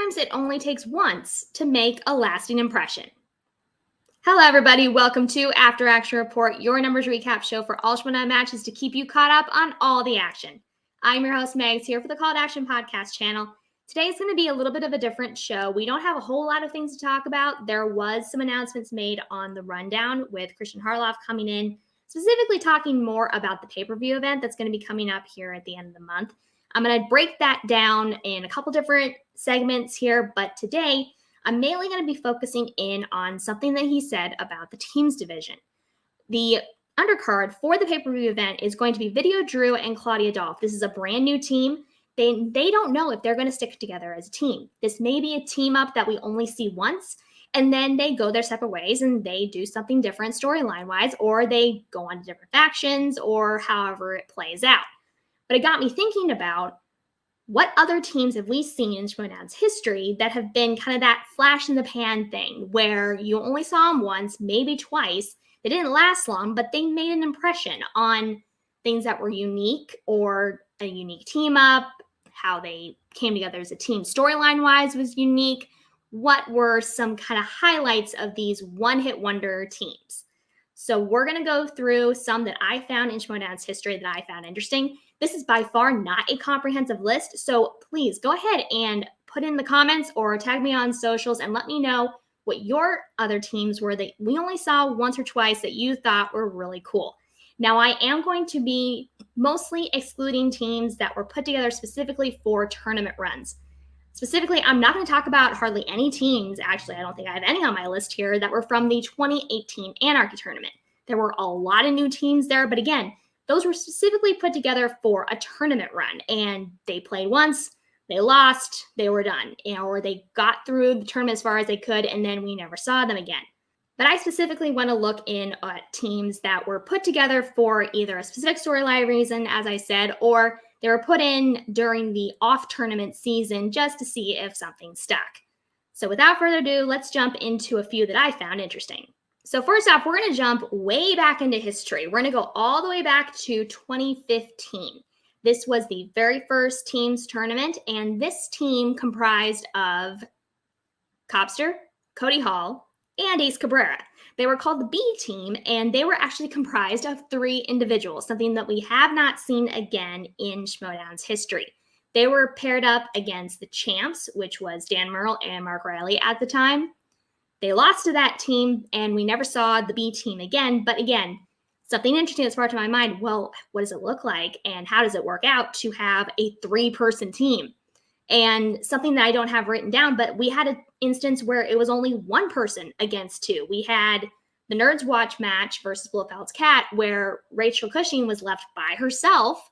sometimes it only takes once to make a lasting impression. Hello, everybody. Welcome to After Action Report, your numbers recap show for all Schmoedown matches to keep you caught up on all the action. I'm your host, Megs, here for the Call to Action podcast channel. Today is going to be a little bit of a different show. We don't have a whole lot of things to talk about. There was some announcements made on the rundown with Christian Harloff coming in, specifically talking more about the pay-per-view event that's going to be coming up here at the end of the month. I'm going to break that down in a couple different segments here, but today I'm mainly going to be focusing in on something that he said about the teams division. The undercard for the pay-per-view event is going to be Video Drew and Claudia Dolph. This is a brand new team. They don't know if they're going to stick together as a team. This may be a team up that we only see once, and then they go their separate ways and they do something different storyline-wise, or they go on to different factions, or however it plays out. But it got me thinking about what other teams have we seen in Schmoedown's history that have been kind of that flash in the pan thing where you only saw them once, maybe twice. They didn't last long, but they made an impression on things that were unique or a unique team up, how they came together as a team storyline-wise was unique. What were some kind of highlights of these one-hit wonder teams? So we're going to go through some that I found in Schmoedown's history that I found interesting. This is by far not a comprehensive list, so please go ahead and put in the comments or tag me on socials and let me know what your other teams were that we only saw once or twice that you thought were really cool. Now, I am going to be mostly excluding teams that were put together specifically for tournament runs. Specifically, I'm not going to talk about hardly any teams. Actually, I don't think I have any on my list here that were from the 2018 Anarchy tournament. There were a lot of new teams there, but again, those were specifically put together for a tournament run, and they played once, they lost, they were done, or they got through the tournament as far as they could, and then we never saw them again. But I specifically want to look in at teams that were put together for either a specific storyline reason, as I said, or they were put in during the off-tournament season just to see if something stuck. So without further ado, let's jump into a few that I found interesting. So first off, we're going to jump way back into history. We're going to go all the way back to 2015. This was the very first teams tournament, and this team comprised of Cobster, Cody Hall, and Ace Cabrera. They were called the B team, and they were actually comprised of 3 individuals, something that we have not seen again in Schmoedown's history. They were paired up against the champs, which was Dan Murrell and Mark Riley at the time. They lost to that team, and we never saw the B team again. But again, something interesting that sparked to my mind, well, what does it look like, and how does it work out to have a 3-person team? And something that I don't have written down, but we had an instance where it was only 1 person against 2. We had the Nerds Watch match versus Blofeld's Cat, where Rachel Cushing was left by herself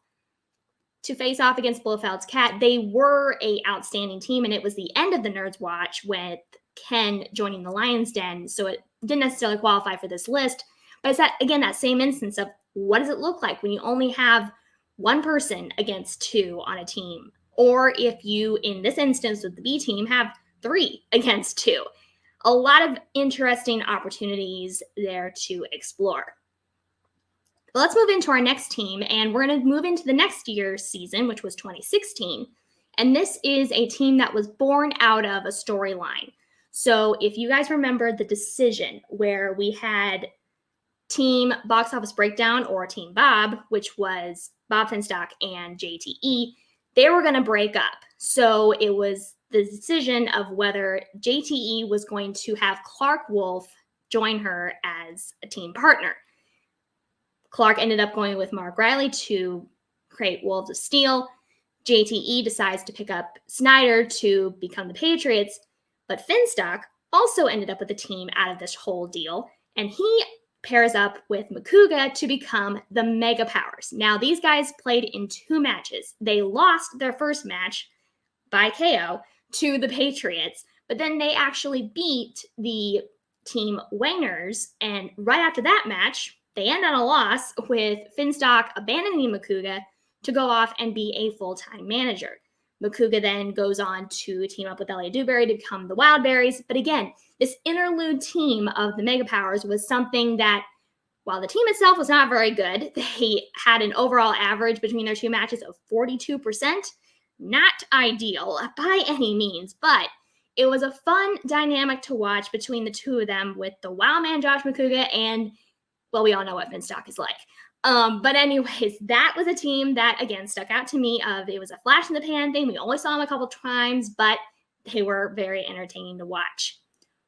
to face off against Blofeld's Cat. They were a outstanding team, and it was the end of the Nerds Watch with Ken joining the Lion's Den, so it didn't necessarily qualify for this list. But it's that, again, that same instance of what does it look like when you only have 1 person against 2 on a team? Or if you, in this instance with the B team, have 3 against 2. A lot of interesting opportunities there to explore. But let's move into our next team, and we're going to move into the next year's season, which was 2016. And this is a team that was born out of a storyline. So if you guys remember the decision where we had Team Box Office Breakdown or Team Bob, which was Bob Finstock and JTE, they were going to break up. So it was the decision of whether JTE was going to have Clark Wolf join her as a team partner. Clark ended up going with Mark Riley to create Wolves of Steel. JTE decides to pick up Snyder to become the Patriots. But Finstock also ended up with a team out of this whole deal, and he pairs up with Makuga to become the Mega Powers. Now, these guys played in 2 matches. They lost their first match by KO to the Patriots, but then they actually beat the Team Wangers, and right after that match, they end on a loss with Finstock abandoning Makuga to go off and be a full-time manager. Makuga then goes on to team up with Elliot Dewberry to become the Wildberries. But again, this interlude team of the Mega Powers was something that, while the team itself was not very good, they had an overall average between their 2 matches of 42%. Not ideal by any means, but it was a fun dynamic to watch between the two of them with the wild man Josh Macuga and, well, we all know what Finstock is like. But anyways, that was a team that, again, stuck out to me. It was a flash in the pan thing. We only saw them a couple times, but they were very entertaining to watch.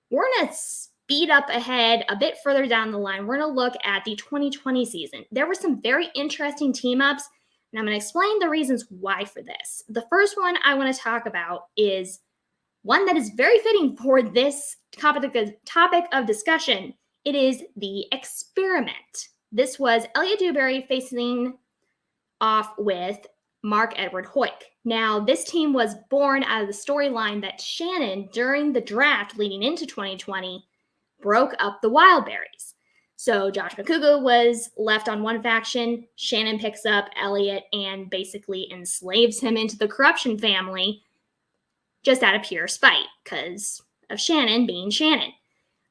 We're going to speed up ahead a bit further down the line. We're going to look at the 2020 season. There were some very interesting team-ups, and I'm going to explain the reasons why for this. The first one I want to talk about is one that is very fitting for this topic of discussion. It is the experiment. This was Elliot Dewberry facing off with Mark Edward Hoyk. Now, this team was born out of the storyline that Shannon, during the draft leading into 2020, broke up the Wildberries. So Josh Macuga was left on one faction. Shannon picks up Elliot and basically enslaves him into the corruption family just out of pure spite because of Shannon being Shannon.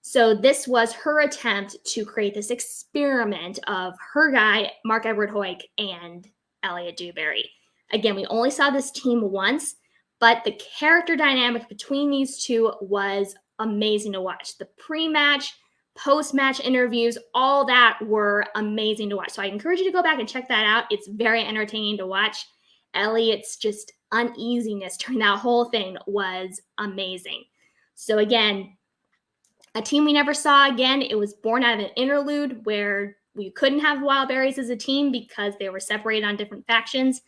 So this was her attempt to create this experiment of her guy, Mark Edward Hoyk, and Elliot Dewberry. Again, we only saw this team once, but the character dynamic between these two was amazing to watch. The pre-match, post-match interviews, all that were amazing to watch. So I encourage you to go back and check that out. It's very entertaining to watch. Elliot's just uneasiness during that whole thing was amazing. So again, a team we never saw again. It was born out of an interlude where we couldn't have Wildberries as a team because they were separated on different factions,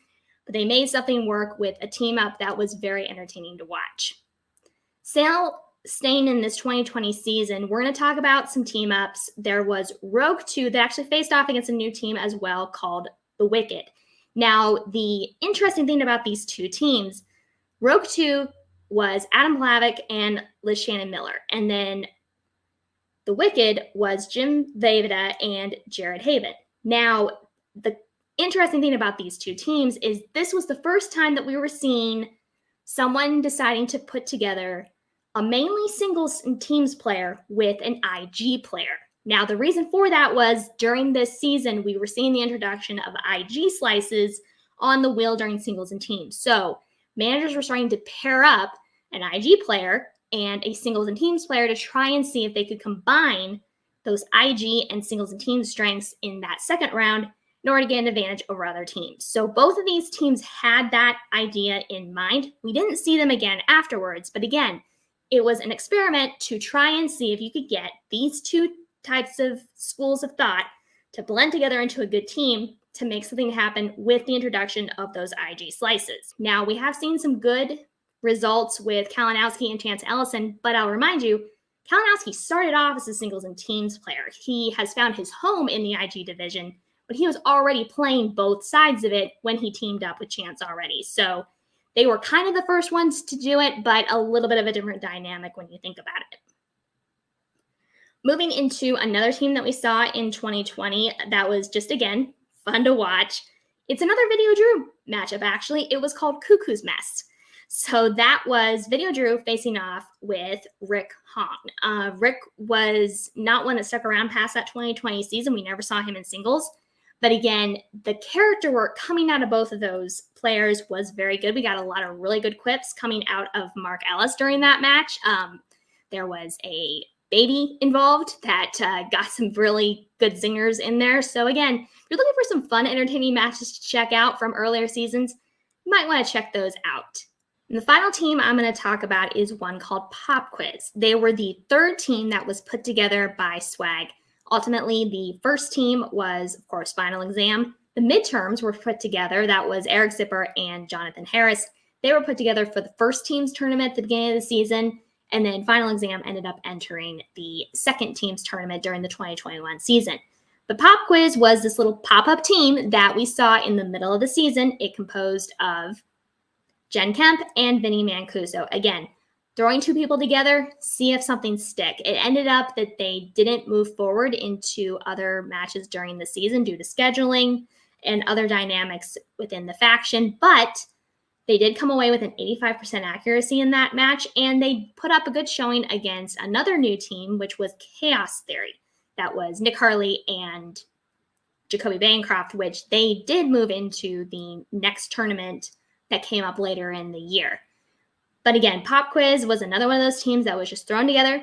but they made something work with a team up that was very entertaining to watch. Staying in this 2020 season, we're going to talk about some team ups. There was Rogue 2 that actually faced off against a new team as well called the Wicked. Now, the interesting thing about these two teams, Rogue 2 was Adam Hlavik and Liz Shannon Miller, and then the Wicked was Jim Vejvoda and Jared Haven. Now, the interesting thing about these two teams is this was the first time that we were seeing someone deciding to put together a mainly singles and teams player with an IG player. Now, the reason for that was during this season, we were seeing the introduction of IG slices on the wheel during singles and teams. So managers were starting to pair up an IG player and a singles and teams player to try and see if they could combine those IG and singles and teams strengths in that second round in order to get an advantage over other teams. So both of these teams had that idea in mind. We didn't see them again afterwards, but again, it was an experiment to try and see if you could get these two types of schools of thought to blend together into a good team to make something happen with the introduction of those IG slices. Now, we have seen some good results with Kalinowski and Chance Ellison, but I'll remind you, Kalinowski started off as a singles and teams player. He has found his home in the IG division, but he was already playing both sides of it when he teamed up with Chance already. So they were kind of the first ones to do it, but a little bit of a different dynamic when you think about it. Moving into another team that we saw in 2020 that was just, again, fun to watch. It's another Video Drew matchup, actually. It was called Cuckoo's Mess. So that was Video Drew facing off with Rick Hong. Rick was not one that stuck around past that 2020 season. We never saw him in singles. But again, the character work coming out of both of those players was very good. We got a lot of really good quips coming out of Mark Ellis during that match. There was a baby involved that got some really good zingers in there. So again, if you're looking for some fun, entertaining matches to check out from earlier seasons, you might want to check those out. And the final team I'm going to talk about is one called Pop Quiz. They were the third team that was put together by Swag. Ultimately, the first team was, of course, Final Exam. The midterms were put together. That was Eric Zipper and Jonathan Harris. They were put together for the first team's tournament at the beginning of the season. And then Final Exam ended up entering the second team's tournament during the 2021 season. The Pop Quiz was this little pop-up team that we saw in the middle of the season. It composed of Jen Kemp and Vinny Mancuso. Again, throwing two people together, see if something stick. It ended up that they didn't move forward into other matches during the season due to scheduling and other dynamics within the faction, but they did come away with an 85% accuracy in that match, and they put up a good showing against another new team, which was Chaos Theory. That was Nick Harley and Jacoby Bancroft, which they did move into the next tournament that came up later in the year. But again, Pop Quiz was another one of those teams that was just thrown together,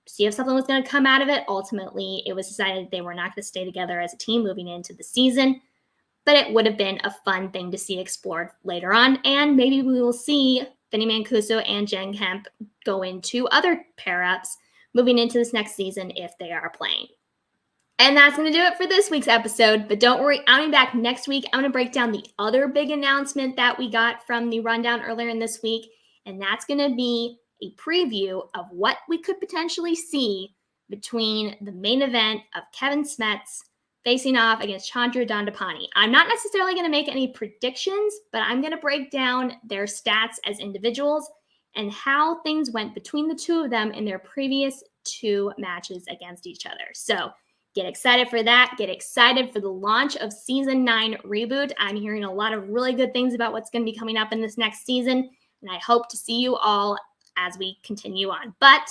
see if something was going to come out of it. Ultimately, it was decided they were not going to stay together as a team moving into the season, but it would have been a fun thing to see explored later on. And maybe we will see Vinny Mancuso and Jen Kemp go into other pair-ups moving into this next season if they are playing. And that's going to do it for this week's episode. But don't worry, I'll be back next week. I'm going to break down the other big announcement that we got from the rundown earlier in this week. And that's going to be a preview of what we could potentially see between the main event of Kevin Smets facing off against Chandra Dandapani. I'm not necessarily going to make any predictions, but I'm going to break down their stats as individuals and how things went between the two of them in their previous 2 matches against each other. So get excited for that. Get excited for the launch of Season 9 Reboot. I'm hearing a lot of really good things about what's going to be coming up in this next season, and I hope to see you all as we continue on. But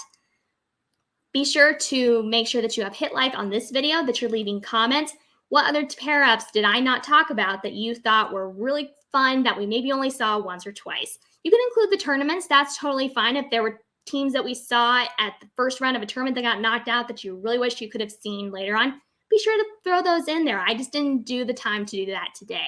be sure to make sure that you have hit like on this video, that you're leaving comments. What other pair-ups did I not talk about that you thought were really fun that we maybe only saw once or twice? You can include the tournaments. That's totally fine. If there were teams that we saw at the first round of a tournament that got knocked out that you really wish you could have seen later on, be sure to throw those in there. I just didn't do the time to do that today.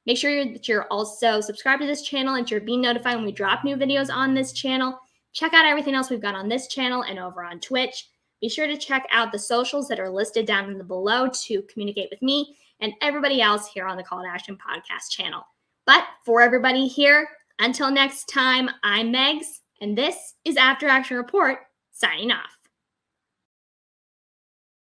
Make sure that you're also subscribed to this channel and you're being notified when we drop new videos on this channel. Check out everything else we've got on this channel and over on Twitch. Be sure to check out the socials that are listed down in the below to communicate with me and everybody else here on the Call to Action podcast channel. But for everybody here, until next time, I'm Megs, and this is After Action Report, signing off.